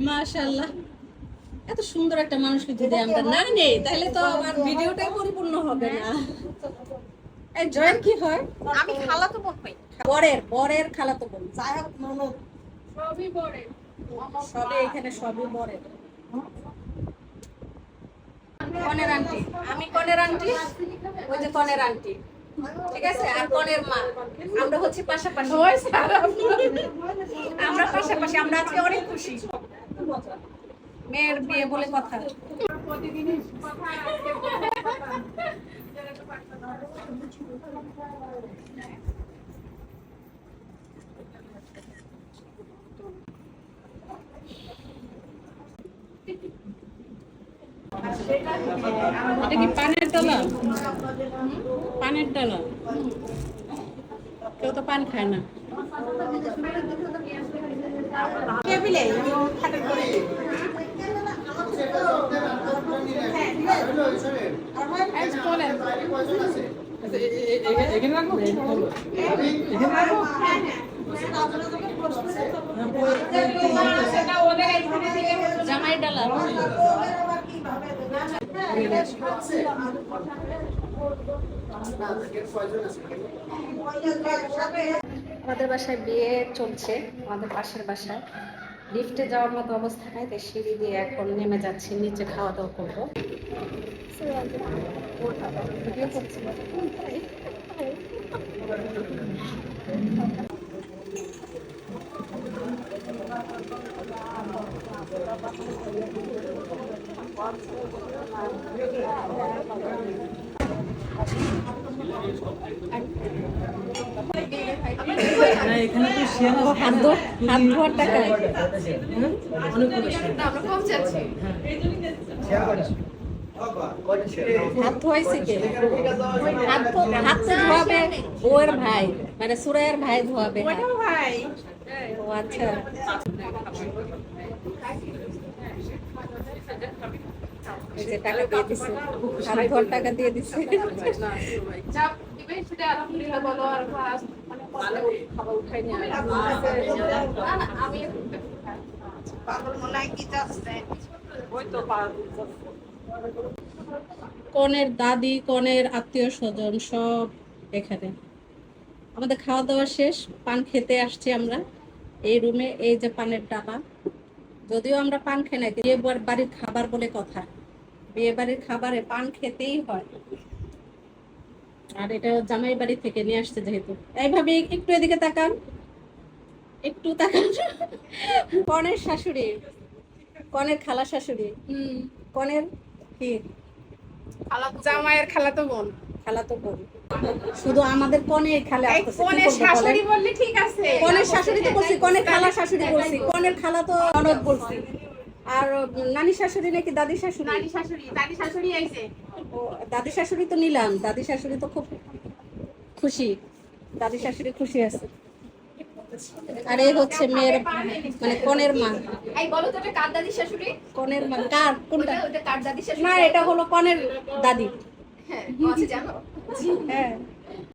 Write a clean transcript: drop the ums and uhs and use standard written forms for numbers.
মাশাআল্লাহ, এত সুন্দর একটা মানুষকে যদি আমরা না নেই তাহলে তো আমার ভিডিওটাই পরিপূর্ণ হবে না। এই জয়ের কি হয়? আমি খালাতো বোন হই। বরের খালাতো বোন। যাই হোক ননদ সবই বরের। সবই এখানে সবই বরের। কনের আন্টি, আমি কনের আন্টি, ওই যে কনের আন্টি, ঠিক আছে? আর কনের মা, আমরা হচ্ছে পাশাপাশি। আমরা পাশাপাশি, আমরা আজকে অনেক খুশি। মেয়ের বিয়ে বলে কথা। এটা কি পানের ডালা? পানের ডালা, কেউ তো পান খায় না। টেবিলে খাটের করে এখানে রাখবো, এখানে রাখবো। জামাই ডালা। আমাদের বাসায় বিয়ে চলছে, আমাদের পাশের বাসায়। লিফটে যাওয়ার মতো অবস্থা নাই, তাই সিঁড়ি দিয়ে এখন নেমে যাচ্ছি, নিচে খাওয়া দাওয়া করবো। এখানে তো শেয়ার হাত ধোয়ার টাকা হাত ধোয়াইছে কে? হাত তো ধোয়াবে ওর ভাই, মানে সুরাইয়ের ভাই ধোয়াবে হাত। ভাই ও আচ্ছা, এই যে টাকা দিয়ে দিছে, হাত ধোয়ার টাকা দিয়ে দিছে। যা দিবে সেটা আলহামদুলিল্লাহ বলো। আর মানে খাবার উঠাই নিয়ে না না আমি পাগল মনে হয় কি যাচ্ছে ওই তো কনের দাদি, কনের আত্মীয় স্বজন সব এখানে। আমাদের খাওয়া দাওয়া শেষ, পান খেতে আসছি আমরা এই রুমে। এই যে পানের ডালা, যদিও আমরা পান খাই না, বিয়ে বাড়ির খাবার বলে কথা, বিয়ে বাড়ির খাবারে পান খেতেই হয়। আর এটা জামাই বাড়ি থেকে নিয়ে আসছে যেহেতু। এইভাবে একটু এদিকে তাকান, একটু তাকান। কনের শাশুড়ি, কনের খালা শাশুড়ি, কনের কি জামাইয়ের খালাতো বোন। খালাতো বোন। শুধু আমাদের কনে খালা আসতেছে, কি কোনের করবো শাশুড়ি বলেন? বললে ঠিক আছে। কনের শাশুড়ি তো বলছি, কনের খালা শাশুড়ি বলছি, কনের খালা তো ননদ বলছি। আর নানি শাশুড়ি নাকি দাদি শাশুড়ি? নানি শাশুড়ি, দাদি শাশুড়ি আইছে। ও দাদি শাশুড়ি তো নিলাম, দাদি শাশুড়ি তো খুব খুশি, দাদি শাশুড়ি খুশি আছে। আর এই হচ্ছে মেয়ের মানে কনের মা। এই বলো তো এটা কার দাদি শাশুড়ি? কনের মা কার? কোনটা? ওটা কার দাদি শাশুড়ি? না, এটা হলো কনের দাদি। হ্যাঁ, ও আচ্ছা জানো। হ্যাঁ